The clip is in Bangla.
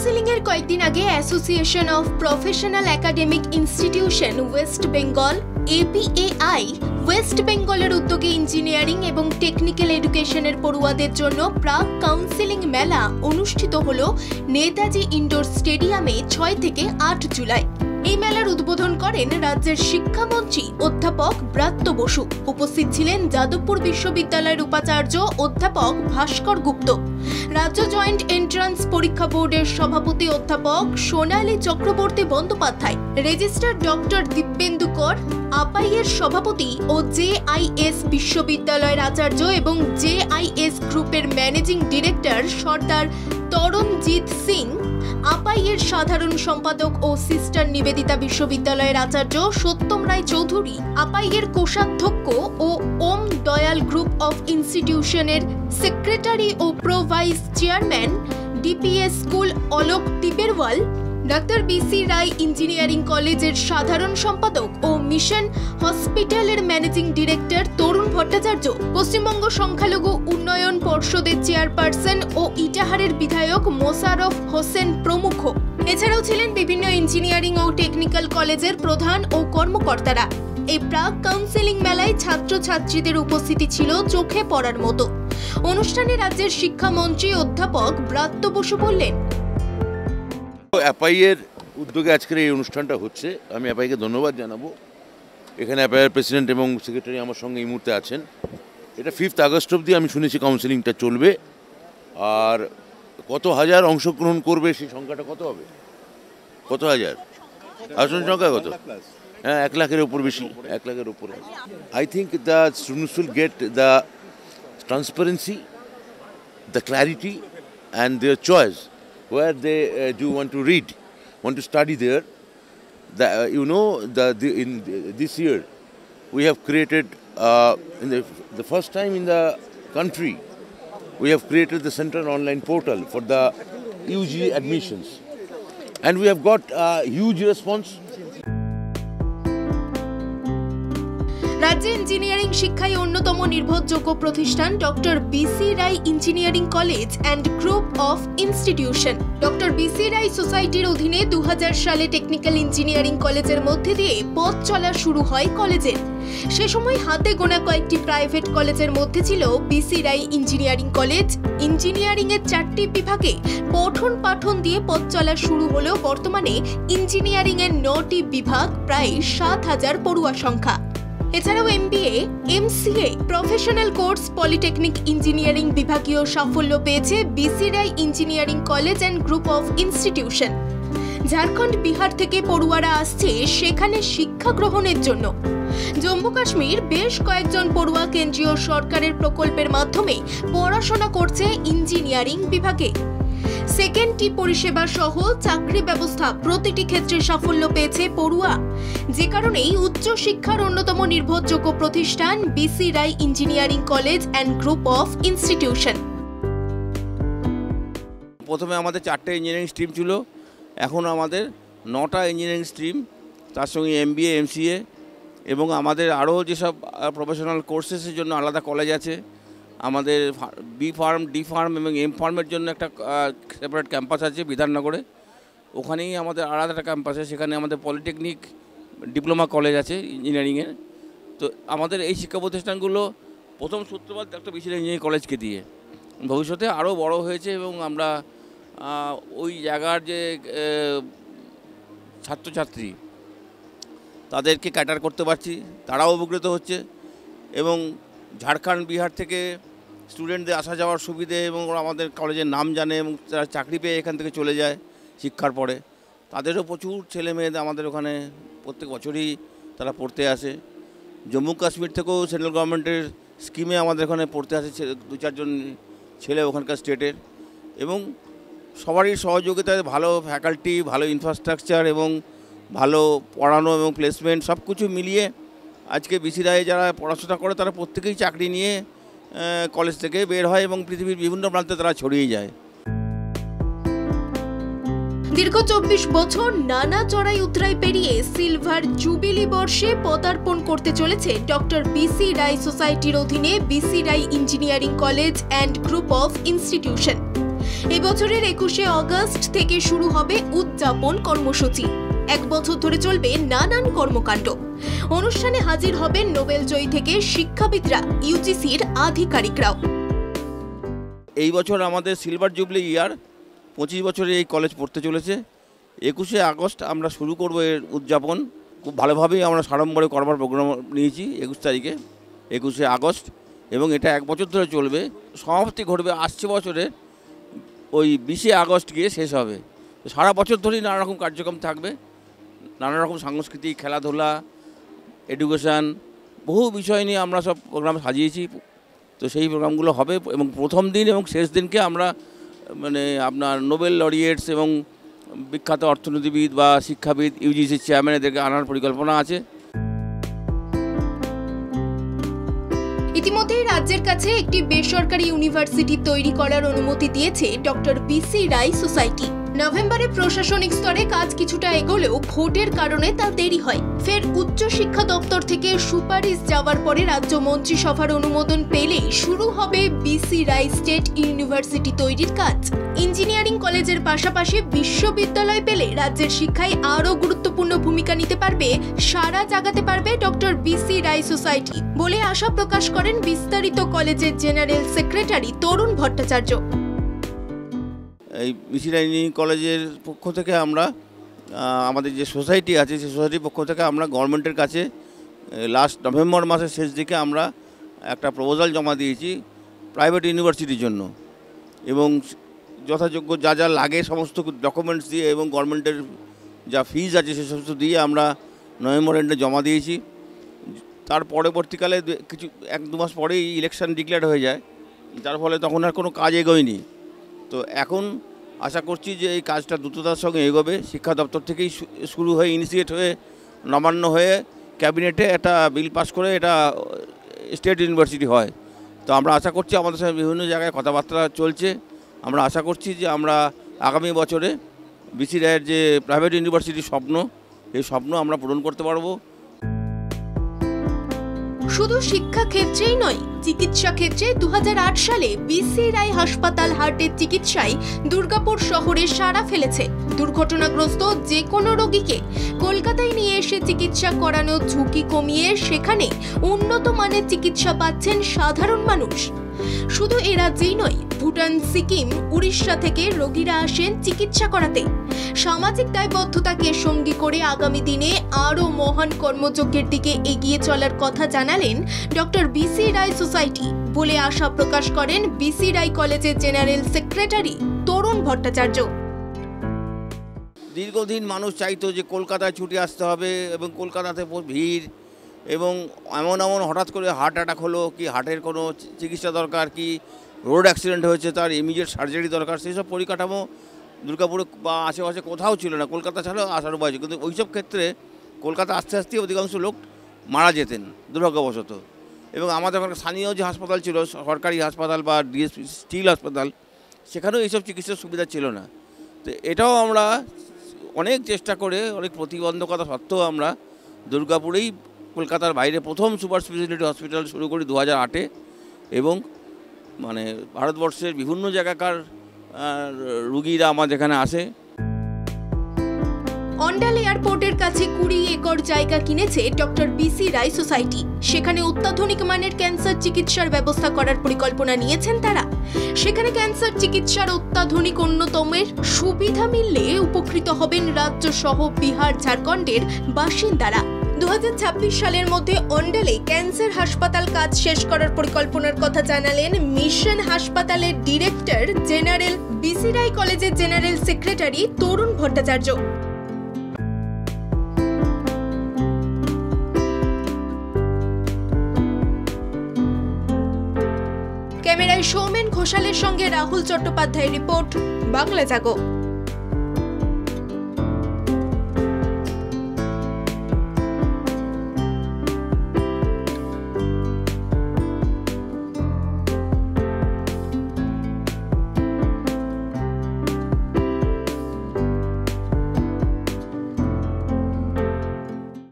কাউন্সেলিং এর কয়েকদিন আগে association of professional academic institution West Bengal APAI West বেঙ্গলের উদ্যোগে ইঞ্জিনিয়ারিং এবং টেকনিক্যাল এডুকেশনের পড়ুয়াদের জন্য প্রাক কাউন্সেলিং মেলা অনুষ্ঠিত হলো নেতাজি ইনডোর স্টেডিয়ামে 6 থেকে 8 জুলাই। এই মেলার উদ্বোধন করেন রাজ্যের শিক্ষামন্ত্রী অধ্যাপক ব্রাত্য বসু। উপস্থিত ছিলেন যাদবপুর বিশ্ববিদ্যালয়ের উপাচার্য অধ্যাপক ভাস্কর গুপ্ত, রাজ্য জয়েন্ট এন্ট্রান্স পরীক্ষা বোর্ডের সভাপতি অধ্যাপক সোনালী চক্রবর্তী বন্দ্যোপাধ্যায়, রেজিস্ট্রার ডক্টর দিব্যেন্দু কর, আপাইয়ের সভাপতি ও JIS বিশ্ববিদ্যালয়ের আচার্য এবং JIS গ্রুপের ম্যানেজিং ডিরেক্টর সর্দার তরণজিৎ সিং, আপাইয়ের সাধারণ সম্পাদক ও সিস্টার নিবেদিতা বিশ্ববিদ্যালয়ের আচার্য সত্যম রায় চৌধুরী, আপাইয়ের কোষাধ্যক্ষ ও ওম দয়াল গ্রুপ অফ ইনস্টিটিউশনের সেক্রেটারি ও pro vice chairman DPS school Alok Tiberwal, ডাক্তার BC রায় ইঞ্জিনিয়ারিং কলেজের সাধারণ সম্পাদক ও মিশন হসপিটালের ম্যানেজিং ডিরেক্টর তরুণ ভট্টাচার্য, পশ্চিমবঙ্গ সংখ্যালঘু উন্নয়ন পর্ষদের চেয়ারপারসন ও ইটাহারের বিধায়ক মোশাররফ হোসেন প্রমুখ। এছাড়াও ছিলেন বিভিন্ন ইঞ্জিনিয়ারিং ও টেকনিক্যাল কলেজের প্রধান ও কর্মকর্তারা। এই প্রাক কাউন্সেলিং মেলায় ছাত্রছাত্রীদের উপস্থিতি ছিল চোখে পড়ার মতো। অনুষ্ঠানে রাজ্যের শিক্ষামন্ত্রী অধ্যাপক ব্রাত্য বসু বললেন, অ্যাপাইয়ের উদ্যোগে আজকের এই অনুষ্ঠানটা হচ্ছে। আমি অ্যাপাইকে ধন্যবাদ জানাবো। এখানে অ্যাপাইয়ের প্রেসিডেন্ট এবং সেক্রেটারি আমার সঙ্গে এই মুহূর্তে আছেন। এটা 5 আগস্ট অবধি আমি শুনেছি কাউন্সেলিংটা চলবে। আর কত হাজার অংশগ্রহণ করবে সেই সংখ্যাটা কত হবে? কত হাজার? আসন সংখ্যা কত? হ্যাঁ, 1 লাখের উপর, বেশি 1 লাখের উপরে। I think the students will get the transparency, the clarity and there choice where they do want to read, want to study there. In this year, we have created, in the first time in the country, we have created the central online portal for the UG admissions. And we have got a huge response. রাজ্যে ইঞ্জিনিয়ারিং শিক্ষায় অন্যতম নির্ভরযোগ্য প্রতিষ্ঠান doctor BC Roy engineering college and group of institution. Doctor BC Roy সোসাইটির অধীনে 2000 সালে টেকনিক্যাল ইঞ্জিনিয়ারিং কলেজের মধ্যে দিয়ে পথ চলা শুরু হয় কলেজের। সে সময় হাতে গোনা কয়েকটি প্রাইভেট কলেজের মধ্যে ছিল BC Roy engineering college. Engineering এর 4টি বিভাগে পঠন পাঠন দিয়ে পথ চলা শুরু হলেও বর্তমানে ইঞ্জিনিয়ারিং এর 9টি বিভাগ, প্রায় 7000 পড়ুয়া সংখ্যা। এছাড়াও MBA, MCA, professional course, polytechnic engineering বিভাগীয় সাফল্য পেয়েছে BC Roy engineering college and group of institution. Jharkhand, Bihar থেকে পড়ুয়ারা আসছে সেখানে শিক্ষা গ্রহণের জন্য। জম্মু কাশ্মীর বেশ কয়েকজন পড়ুয়া কেন্দ্রীয় সরকারের প্রকল্পের মাধ্যমে পড়াশোনা করছে ইঞ্জিনিয়ারিং বিভাগে। সেকেন্ডটি পরিষেবা সহ চাকরি ব্যবস্থা প্রতিটি ক্ষেত্রে সাফল্য পেয়েছে পড়ুয়া, যে কারণেই উচ্চ শিক্ষার অন্যতম নির্ভরযোগ্য প্রতিষ্ঠান BC Roy engineering college and group of institution. প্রথমে আমাদের 4টে ইঞ্জিনিয়ারিং স্ট্রিম ছিল, এখন আমাদের 9টা ইঞ্জিনিয়ারিং স্ট্রিম, তার সঙ্গে MBA, MCA এবং আমাদের আরও যেসব প্রফেশনাল কোর্সেসের জন্য আলাদা কলেজ আছে। আমাদের B ফার্ম, D ফার্ম এবং M ফার্মের জন্য একটা সেপারেট ক্যাম্পাস আছে বিধাননগরে। ওখানেই আমাদের আলাদা একটা ক্যাম্পাস আছে, সেখানে আমাদের পলিটেকনিক ডিপ্লোমা কলেজ আছে ইঞ্জিনিয়ারিংয়ের। তো আমাদের এই শিক্ষা প্রতিষ্ঠানগুলো প্রথম সূত্রপাত ডক্টর BC রায় ইঞ্জিনিয়ারিং কলেজকে দিয়ে, ভবিষ্যতে আরও বড় হয়েছে এবং আমরা ওই জায়গার যে ছাত্রছাত্রী তাদেরকে ক্যাটার করতে পারছি, তারাও উপকৃত হচ্ছে এবং ঝাড়খণ্ড, বিহার থেকে স্টুডেন্টদের আসা যাওয়ার সুবিধে এবং ওরা আমাদের কলেজের নাম জানে এবং তারা চাকরি পেয়ে এখান থেকে চলে যায় শিক্ষার পরে। তাদেরও প্রচুর ছেলে মেয়েদের আমাদের ওখানে প্রত্যেক বছরই তারা পড়তে আসে। জম্মু কাশ্মীর থেকেও সেন্ট্রাল গভর্নমেন্টের স্কিমে আমাদের ওখানে পড়তে আসে 2-4 জন ছেলে ওখানকার স্টেটের। এবং সবারই সহযোগিতায় ভালো ফ্যাকাল্টি, ভালো ইনফ্রাস্ট্রাকচার এবং ভালো পড়ানো এবং প্লেসমেন্ট সব কিছু মিলিয়ে আজকে BC রায়ে যারা পড়াশোনা করে তারা প্রত্যেকেই চাকরি নিয়ে কলেজ থেকে বের হয় এবং পৃথিবীর বিভিন্ন প্রান্তে তারা ছড়িয়ে যায়। দীর্ঘ 24 বছর নানা চড়াই উতরাই পেরিয়ে সিলভার জুবিলি বর্ষে পদার্পণ করতে চলেছে ডক্টর BC রায় সোসাইটির অধীনে BC Roy engineering college and group of institution. এবছরের 21শে আগস্ট থেকে শুরু হবে উদযাপন কর্মসূচি। 1 বছর ধরে চলবে নানান কর্মকাণ্ড। অনুষ্ঠানে হাজির হবেন নোবেল জয়ী থেকে শিক্ষাবিদরা, ইউজিসির আধিকারিকরাও। এই বছর আমাদের সিলভার জুবলি ইয়ার, 25 বছরে এই কলেজ পড়তে চলেছে। 21শে আগস্ট আমরা শুরু করব এর উদযাপন। খুব ভালোভাবেই আমরা সাড়ম্বরে করবার প্রোগ্রাম নিয়েছি 21 তারিখে, 21শে আগস্ট, এবং এটা 1 বছর ধরে চলবে। সমাপ্তি ঘটবে আসছে বছরে ওই 20শে আগস্ট গিয়ে শেষ হবে। সারা বছর ধরেই নানা রকম কার্যক্রম থাকবে, নানা রকম সাংস্কৃতিক, খেলাধুলা, এডুকেশান, বহু বিষয় নিয়ে আমরা সব প্রোগ্রাম সাজিয়েছি। তো সেই প্রোগ্রামগুলো হবে এবং প্রথম দিন এবং শেষ দিনকে আমরা আপনার নোবেল লরিয়েটস এবং বিখ্যাত অর্থনীতিবিদ বা শিক্ষাবিদ, ইউজিসির চেয়ারম্যান, এদেরকে আনার পরিকল্পনা আছে। ইতিমধ্যেই রাজ্যের কাছে একটি বেসরকারি ইউনিভার্সিটি তৈরি করার অনুমতি দিয়েছে ডক্টর বিসি রায় সোসাইটি। নভেম্বরে প্রশাসনিক স্তরে কাজ কিছুটা এগোলেও ভোটের কারণে তা দেরি হয়। ফের উচ্চ শিক্ষা দপ্তর থেকে সুপারিশ যাওয়ার পরে রাজ্য মন্ত্রিসভার অনুমোদন পেলেই শুরু হবে বিসি রায় স্টেট ইউনিভার্সিটি তৈরির কাজ। ইঞ্জিনিয়ারিং কলেজের পাশাপাশি বিশ্ববিদ্যালয় পেলে রাজ্যের শিক্ষায় আরও গুরুত্বপূর্ণ ভূমিকা নিতে পারবে, সারা জাগাতে পারবে ডক্টর বিসি রায় সোসাইটি বলে আশা প্রকাশ করেন বিস্তারিত কলেজের জেনারেল সেক্রেটারি তরুণ ভট্টাচার্য। এই বিসি রায় ইঞ্জিনিয়ারিং কলেজের পক্ষ থেকে আমরা আমাদের যে সোসাইটি আছে, সেই সোসাইটির পক্ষ থেকে আমরা গভর্নমেন্টের কাছে লাস্ট নভেম্বর মাসের শেষ দিকে আমরা একটা প্রপোজাল জমা দিয়েছি প্রাইভেট ইউনিভার্সিটির জন্য, এবং যথাযোগ্য যা যা লাগে সমস্ত ডকুমেন্টস দিয়ে এবং গভর্নমেন্টের যা ফিজ আছে সে সমস্ত দিয়ে আমরা নভেম্বর এন্ডে জমা দিয়েছি। তার পরবর্তীকালে কিছু 1-2 মাস পরেই ইলেকশন ডিক্লেয়ার হয়ে যায়, যার ফলে তখন আর কোনো কাজ এগোয়নি। তো এখন আশা করছি যে এই কাজটা দ্রুততার সঙ্গে এগোবে। শিক্ষা দপ্তর থেকেই শুরু হয়ে, ইনিশিয়েট হয়ে, নবান্ন হয়ে ক্যাবিনেটে একটা বিল পাস করে এটা স্টেট ইউনিভার্সিটি হয়। তো আমরা আশা করছি, আমাদের সঙ্গে বিভিন্ন জায়গায় কথাবার্তা চলছে, আমরা আশা করছি যে আমরা আগামী বছরে বিসি রায়ের যে প্রাইভেট ইউনিভার্সিটির স্বপ্ন, এই স্বপ্ন আমরা পূরণ করতে পারবো। শুধু শিক্ষা ক্ষেত্রেই নয়, চিকিৎসা ক্ষেত্রে 2008 সালে বিসি রায় হাসপাতাল হার্টের চিকিৎসায় দুর্গাপুর শহরে সাড়া ফেলেছে। দুর্ঘটনাগ্রস্ত যে কোনো রোগীকে কলকাতায় নিয়ে এসে চিকিৎসা করানোর ঝুঁকি কমিয়ে সেখানে উন্নত মানের চিকিৎসা পাচ্ছেন সাধারণ মানুষ। শুধু এ রাজ্যেই নয়, ভুটান, সিকিম, উড়িষ্যা থেকে রোগীরা আসেন চিকিৎসা করাতে। সামাজিক দায়বদ্ধতাকে সঙ্গী করে আগামী দিনে আরও মহান কর্মযজ্ঞের দিকে এগিয়ে চলার কথা জানালেন ডক্টর বিসি রায় সোসাইটি বলে আশা প্রকাশ করেন বিসি রায় কলেজের জেনারেল সেক্রেটারি তরুণ ভট্টাচার্য। দীর্ঘদিন মানুষ চাইতো যে কলকাতায় ছুটে আসতে হবে এবং কলকাতাতে ভিড়, এবং এমন হঠাৎ করে হার্ট অ্যাটাক হলো, কি হার্টের কোনো চিকিৎসা দরকার, কি রোড অ্যাক্সিডেন্ট হয়েছে তার ইমিডিয়েট সার্জারি দরকার, সেই সব পরিকাঠামো দুর্গাপুরে বা আশেপাশে কোথাও ছিল না। কলকাতা ছাড়াও আসার উপায় ছিল, কিন্তু ওইসব ক্ষেত্রে কলকাতা আস্তে আস্তে অধিকাংশ লোক মারা যেতেন দুর্ভাগ্যবশত। এবং আমাদের ওখানে স্থানীয় যে হাসপাতাল ছিল, সরকারি হাসপাতাল বা ডিএসপি স্টিল হাসপাতাল, সেখানেও এইসব চিকিৎসার সুবিধা ছিল না। তো এটাও আমরা অনেক চেষ্টা করে, অনেক প্রতিবন্ধকতা সত্ত্বেও আমরা দুর্গাপুরেই কলকাতার বাইরে প্রথম সুপার স্পেশালিটি হসপিটাল শুরু করি 2008-এ, এবং ভারতবর্ষের বিভিন্ন জায়গাকার রুগীরা আমাদের এখানে আসে। অন্ডাল এয়ারপোর্টের কাছে 20 একর জায়গা কিনেছে ডক্টর বিসি রায় সোসাইটি। সেখানে অত্যাধুনিক মানের ক্যান্সার চিকিৎসার ব্যবস্থা করার পরিকল্পনা নিয়েছেন তারা। সেখানে ক্যান্সার চিকিৎসার অত্যাধুনিক অন্যতমের সুবিধা মিললে উপকৃত হবেন রাজ্য সহ বিহার, ঝাড়খণ্ডের বাসিন্দারা। 2026 সালের মধ্যে অন্ডালে ক্যান্সার হাসপাতাল কাজ শেষ করার পরিকল্পনার কথা জানালেন মিশন হাসপাতালের ডিরেক্টর জেনারেল বিসি রায় কলেজের জেনারেল সেক্রেটারি তরুণ ভট্টাচার্য। ক্যামেরায় সৌমেন ঘোষালের সঙ্গে রাহুল চট্টোপাধ্যায়ের রিপোর্ট, বাংলা জাগো।